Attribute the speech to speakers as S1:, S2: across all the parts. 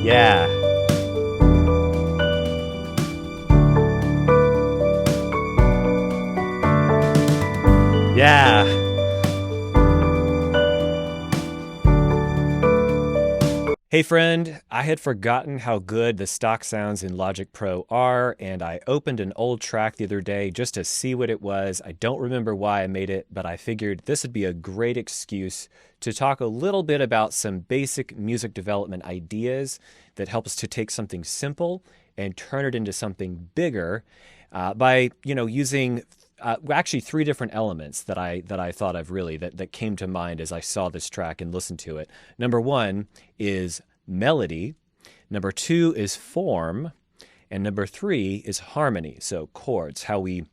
S1: Yeah. Yeah. Hey friend, I had forgotten how good the stock sounds in Logic Pro are, and I opened an old track the other day just to see what it was. I don't remember why I made it, but I figured this would be a great excuse to talk a little bit about some basic music development ideas that help us to take something simple and turn it into something bigger by using actually three different elements that I thought of really that came to mind as I saw this track and listened to it. Number one is melody. Number two is form. And number three is harmony. So chords, how we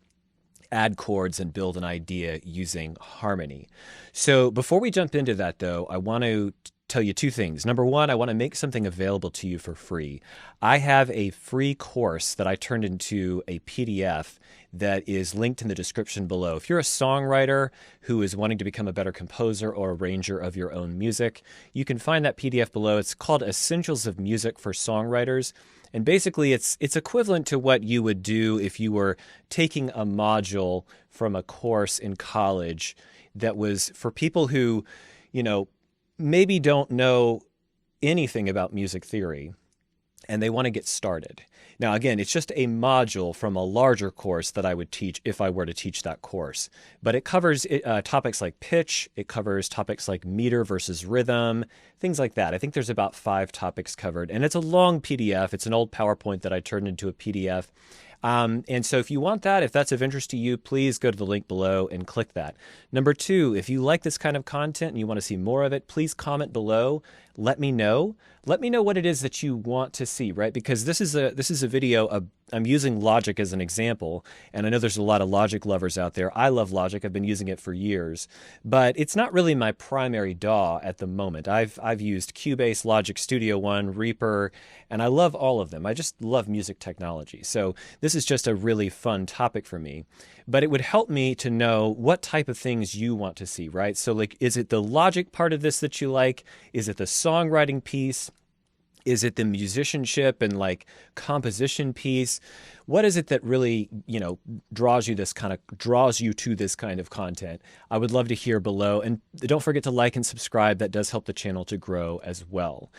S1: add chords and build an idea using harmony. So before we jump into that, though, I want to tell you two things. Number one, I want to make something available to you for free. I have a free course that I turned into a PDF that is linked in the description below. If you're a songwriter who is wanting to become a better composer or arranger of your own music, you can find that PDF below. It's called Essentials of Music for Songwriters. And basically, it's equivalent to what you would do if you were taking a module from a course in college that was for people who, maybe don't know anything about music theory and they want to get started. Now, again, it's just a module from a larger course that I would teach if I were to teach that course. But it covers topics like pitch, it covers topics like meter versus rhythm, things like that. I think there's about 5 topics covered. And it's a long PDF. It's an old PowerPoint that I turned into a PDF. And so if you want that, if that's of interest to you, please go to the link below and click that. Number two, if you like this kind of content and you want to see more of it, please comment below. Let me know. Let me know what it is that you want to see, right? Because this is a video of, I'm using Logic as an example, and I know there's a lot of Logic lovers out there. I love Logic. I've been using it for years, but it's not really my primary DAW at the moment. I've used Cubase, Logic Studio One, Reaper, and I love all of them. I just love music technology. So this is just a really fun topic for me. But it would help me to know what type of things you want to see, right? So like, is it the Logic part of this that you like? Is it the songwriting piece? Is it the musicianship and like composition piece? What is it that really, draws you to this kind of content? I would love to hear below. And don't forget to like and subscribe. That does help the channel to grow as well.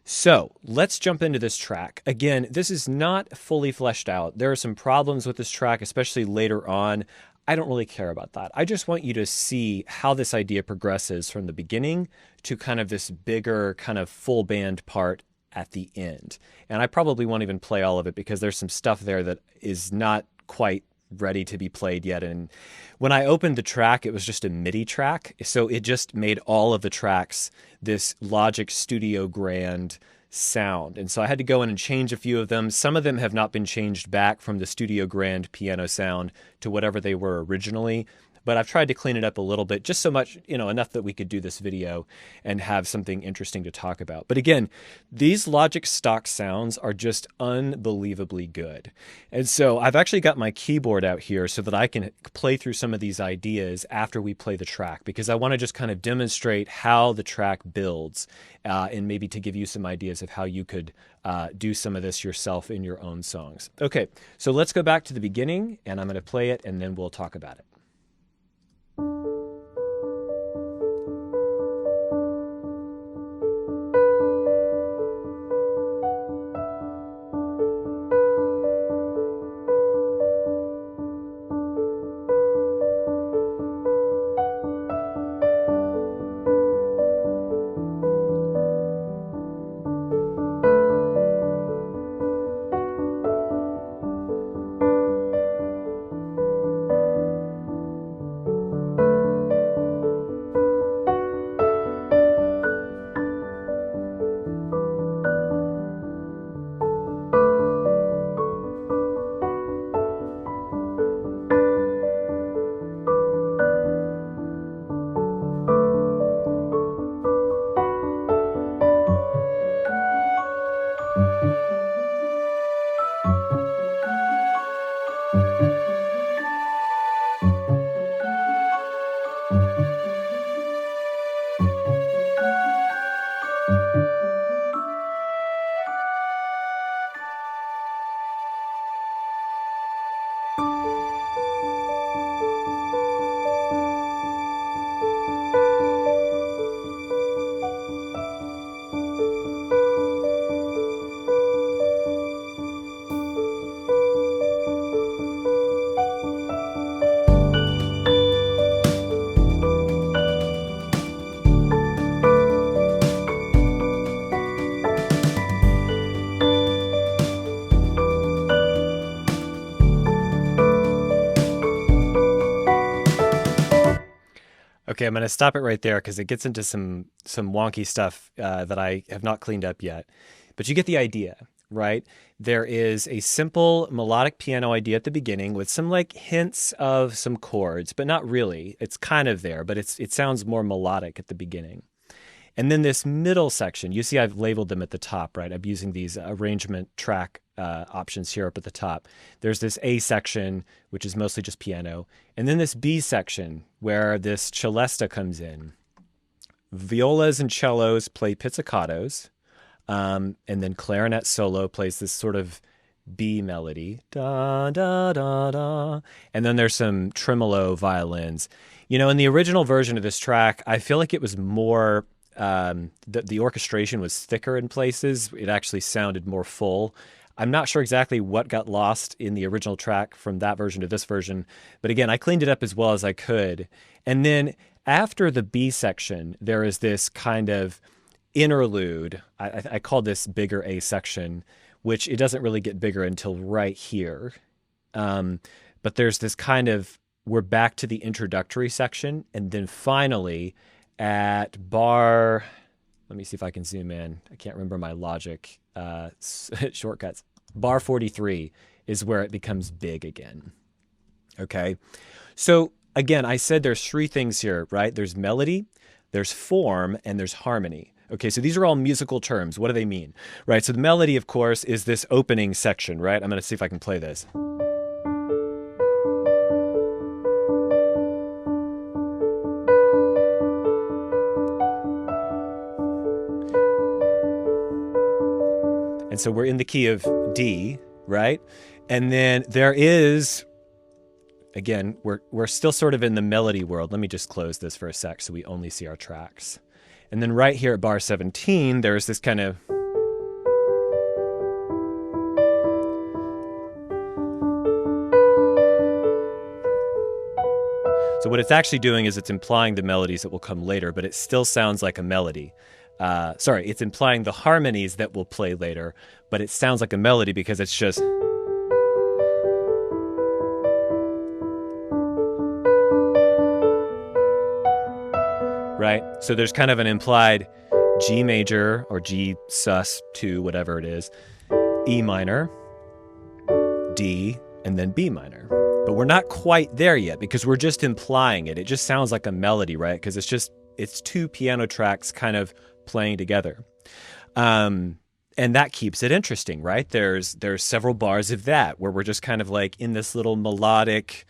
S1: So let's jump into this track. Again, this is not fully fleshed out. There are some problems with this track, especially later on. I don't really care about that. I just want you to see how this idea progresses from the beginning to kind of this bigger kind of full band part at the end. And I probably won't even play all of it because there's some stuff there that is not quite ready to be played yet. And when I opened the track, it was just a MIDI track. So it just made all of the tracks this Logic Studio Grand sound. And so I had to go in and change a few of them. Some of them have not been changed back from the Studio Grand piano sound to whatever they were originally. But I've tried to clean it up a little bit, just so much, enough that we could do this video and have something interesting to talk about. But again, these Logic stock sounds are just unbelievably good. And so I've actually got my keyboard out here so that I can play through some of these ideas after we play the track, because I want to just kind of demonstrate how the track builds and maybe to give you some ideas of how you could do some of this yourself in your own songs. Okay, so let's go back to the beginning and I'm going to play it and then we'll talk about it. Okay, I'm going to stop it right there because it gets into some wonky stuff that I have not cleaned up yet. But you get the idea, right? There is a simple melodic piano idea at the beginning with some like hints of some chords, but not really. It's kind of there, but it sounds more melodic at the beginning. And then this middle section, you see I've labeled them at the top, right? I'm using these arrangement track options here up at the top. There's this A section, which is mostly just piano. And then this B section, where this celesta comes in. Violas and cellos play pizzicatos. And then clarinet solo plays this sort of B melody. Da, da, da, da. And then there's some tremolo violins. You know, in the original version of this track, I feel like it was more... the orchestration was thicker in places. It actually sounded more full. I'm not sure exactly what got lost in the original track from that version to this version, but again, I cleaned it up as well as I could. And then after the B section, there is this kind of interlude. I call this bigger A section, which it doesn't really get bigger until right here. But there's this kind of, we're back to the introductory section, and then finally at bar, let me see if I can zoom in. I can't remember my Logic shortcuts. Bar 43 is where it becomes big again. Okay. So again, I said there's three things here, right? There's melody, there's form, and there's harmony. Okay, so these are all musical terms. What do they mean? Right, so the melody, of course, is this opening section, right? I'm going to see if I can play this. And so we're in the key of D, right? And then there is, again, we're still sort of in the melody world. Let me just close this for a sec so we only see our tracks. And then right here at bar 17, there's this kind of... So what it's actually doing is it's implying the melodies that will come later, but it still sounds like a melody. It's implying the harmonies that will play later, but it sounds like a melody because it's just... Right? So there's kind of an implied G major or G sus2, whatever it is, E minor, D, and then B minor. But we're not quite there yet because we're just implying it. It just sounds like a melody, right? Because it's two piano tracks kind of playing together. And that keeps it interesting, right? There's several bars of that where we're just kind of like in this little melodic,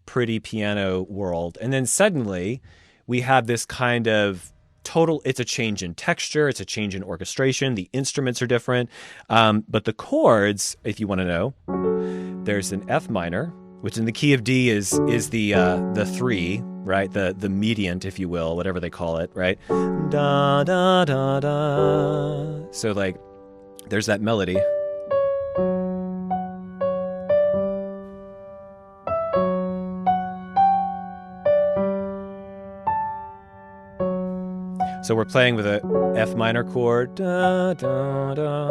S1: pretty piano world. And then suddenly we have this kind of it's a change in texture, it's a change in orchestration, the instruments are different. But the chords, if you want to know, there's an F minor, which in the key of D is the 3, right? The mediant, if you will, whatever they call it, right? Da da da da. So like there's that melody. So we're playing with a F minor chord. Da, da, da.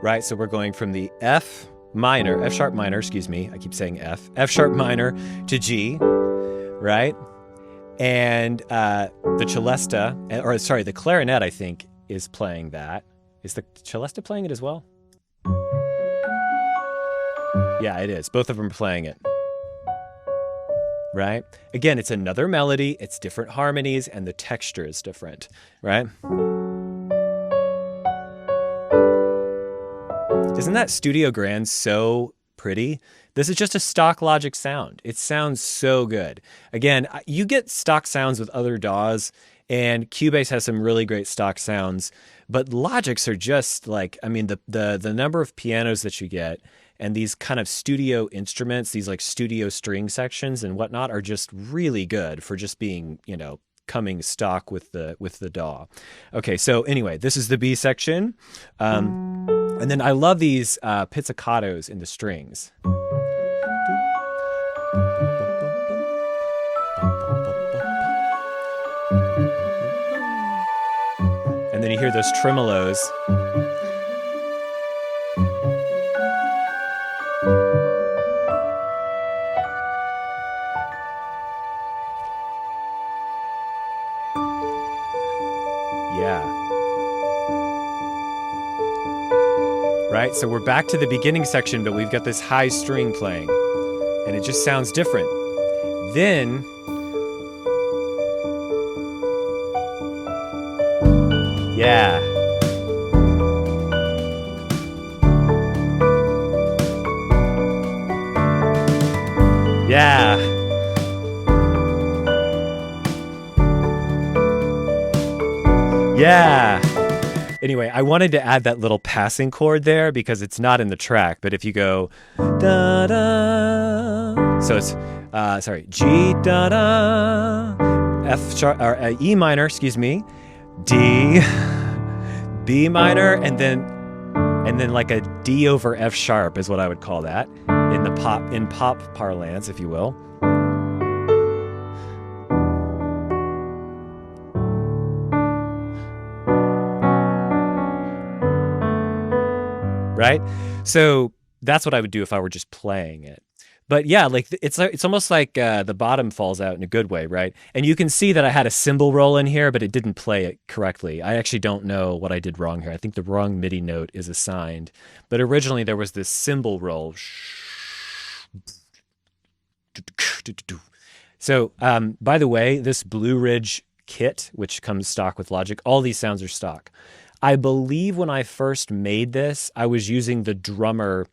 S1: Right, so we're going from the F sharp minor, excuse me, I keep saying F sharp minor to G, right? And the clarinet, I think, is playing that. Is the celesta playing it as well? Yeah, it is. Both of them are playing it. Right? Again, it's another melody, it's different harmonies, and the texture is different, right? Isn't that Studio Grand so pretty? This is just a stock Logic sound. It sounds so good. Again, you get stock sounds with other DAWs, and Cubase has some really great stock sounds, but Logic's are just like, I mean, the number of pianos that you get and these kind of studio instruments, these like studio string sections and whatnot are just really good for just being, you know, coming stock with the DAW. Okay, so anyway, this is the B section. And then I love these pizzicatos in the strings. And then you hear those tremolos. Yeah. Right? So we're back to the beginning section, but we've got this high string playing, and it just sounds different. Then, yeah. Yeah. Yeah. Anyway, I wanted to add that little passing chord there because it's not in the track. But if you go da da, so it's G da da, F sharp or E minor, excuse me, D, B minor, and then like a D over F sharp is what I would call that in pop parlance, if you will. Right? So that's what I would do if I were just playing it. But yeah, like it's almost like the bottom falls out in a good way, right? And you can see that I had a cymbal roll in here, but it didn't play it correctly. I actually don't know what I did wrong here. I think the wrong MIDI note is assigned. But originally there was this cymbal roll. So by the way, this Blue Ridge kit, which comes stock with Logic, all these sounds are stock. I believe when I first made this, I was using the drummer,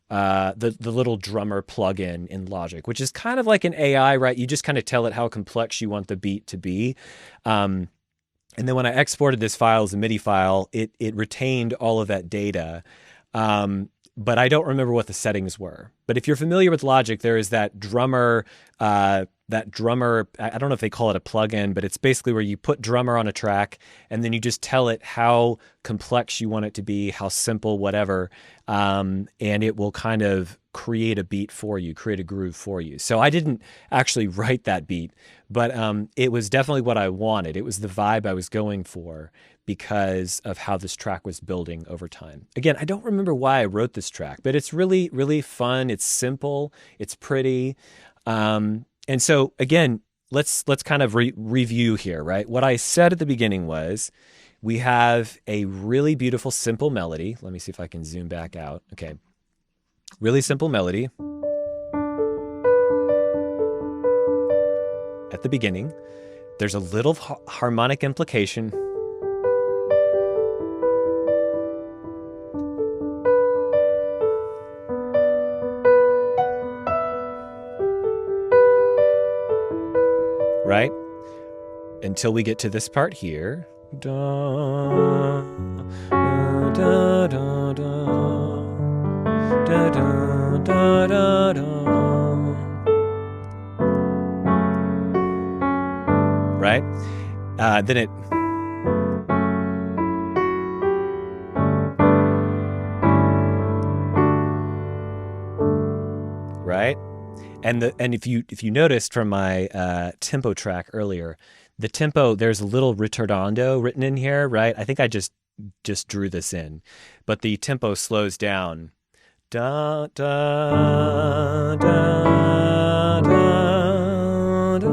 S1: the little drummer plugin in Logic, which is kind of like an AI, right? You just kind of tell it how complex you want the beat to be. And then when I exported this file as a MIDI file, it retained all of that data. But I don't remember what the settings were. But if you're familiar with Logic, there is that drummer, I don't know if they call it a plugin, but it's basically where you put drummer on a track and then you just tell it how complex you want it to be, how simple, whatever. And it will kind of create a beat for you, create a groove for you. So I didn't actually write that beat, but it was definitely what I wanted. It was the vibe I was going for because of how this track was building over time. Again, I don't remember why I wrote this track, but it's really, really fun. It's simple. It's pretty. And so again, let's kind of review here, right? What I said at the beginning was we have a really beautiful, simple melody. Let me see if I can zoom back out. Okay. Really simple melody at the beginning. There's a little harmonic implication. Right? Until we get to this part here. Da, da, da, da, da, da, da, da, da. Right? Then it... Right? And if you noticed from my tempo track earlier, the tempo, there's a little ritardando written in here, right? I think I just drew this in, but the tempo slows down. Da da da da da,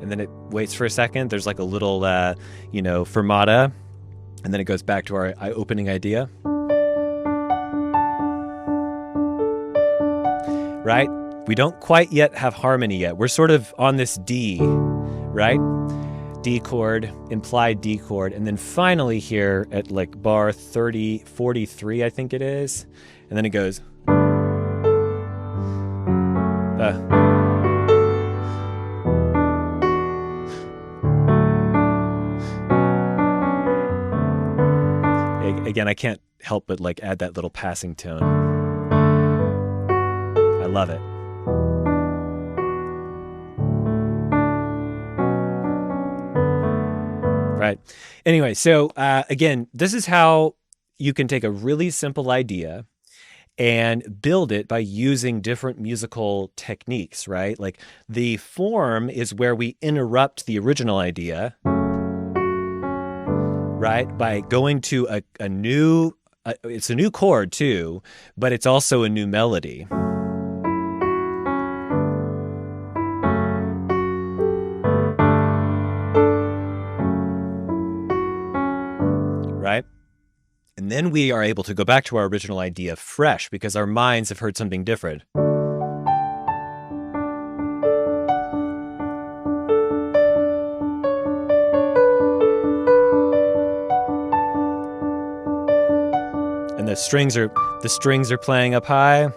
S1: and then it waits for a second. There's like a little fermata, and then it goes back to our opening idea. Right? We don't quite yet have harmony yet. We're sort of on this D, right? D chord, implied D chord. And then finally here at like bar 43, I think it is. And then it goes. Again, I can't help but like add that little passing tone. I love it. Right. Anyway, so again, this is how you can take a really simple idea and build it by using different musical techniques, right? Like the form is where we interrupt the original idea, right? By going to a new, it's a new chord too, but it's also a new melody. And then we are able to go back to our original idea fresh because our minds have heard something different. And the strings are playing up high.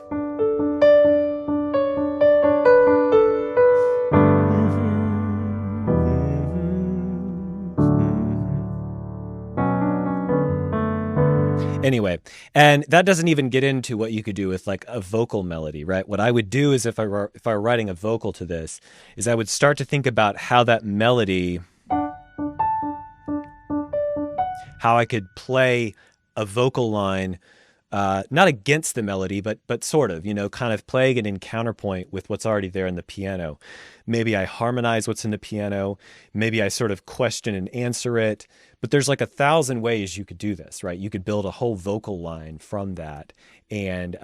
S1: Anyway, and that doesn't even get into what you could do with like a vocal melody, right? What I would do is if I were writing a vocal to this, is I would start to think about how that melody, how I could play a vocal line, not against the melody, but sort of, kind of playing it in counterpoint with what's already there in the piano. Maybe I harmonize what's in the piano. Maybe I sort of question and answer it. But there's like 1,000 ways you could do this, right? You could build a whole vocal line from that, and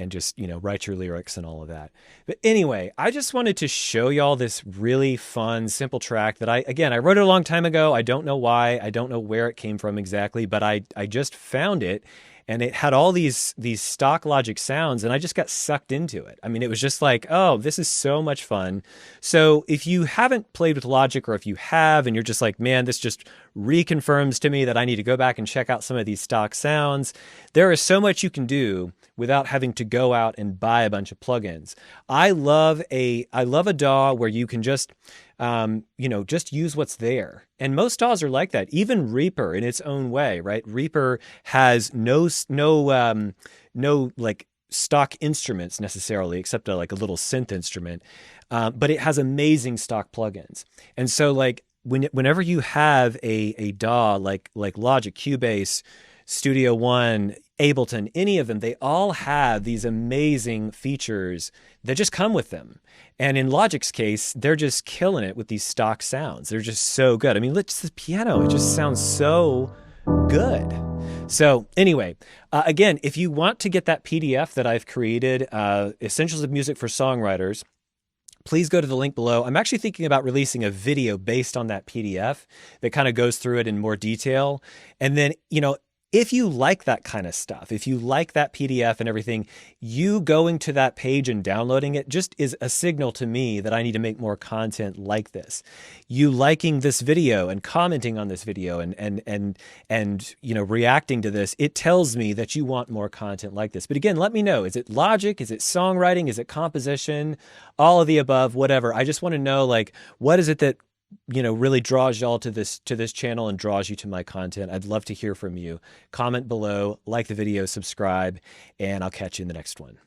S1: just write your lyrics and all of that. But anyway, I just wanted to show y'all this really fun, simple track that I wrote it a long time ago. I don't know why. I don't know where it came from exactly, but I just found it. And it had all these stock Logic sounds, and I just got sucked into it. I mean, it was just like, oh, this is so much fun. So if you haven't played with Logic, or if you have, and you're just like, man, this just reconfirms to me that I need to go back and check out some of these stock sounds, there is so much you can do without having to go out and buy a bunch of plugins. I love a DAW where you can just just use what's there. And most DAWs are like that. Even Reaper in its own way, right? Reaper has no like stock instruments necessarily, except like a little synth instrument. But it has amazing stock plugins. And so like whenever you have a DAW like Logic, Cubase, Studio One, Ableton, any of them, they all have these amazing features that just come with them. And in Logic's case, they're just killing it with these stock sounds. They're just so good. I mean, let's the piano, it just sounds so good. So anyway, again, if you want to get that PDF that I've created, Essentials of Music for Songwriters, please go to the link below. I'm actually thinking about releasing a video based on that PDF that kind of goes through it in more detail. And then, if you like that kind of stuff, if you like that PDF and everything, you going to that page and downloading it just is a signal to me that I need to make more content like this. You liking this video and commenting on this video and reacting to this, it tells me that you want more content like this. But again, let me know, is it Logic? Is it songwriting? Is it composition? All of the above, whatever. I just want to know, like, what is it that really draws y'all to this channel and draws you to my content? I'd love to hear from you. Comment below, like the video, subscribe, and I'll catch you in the next one.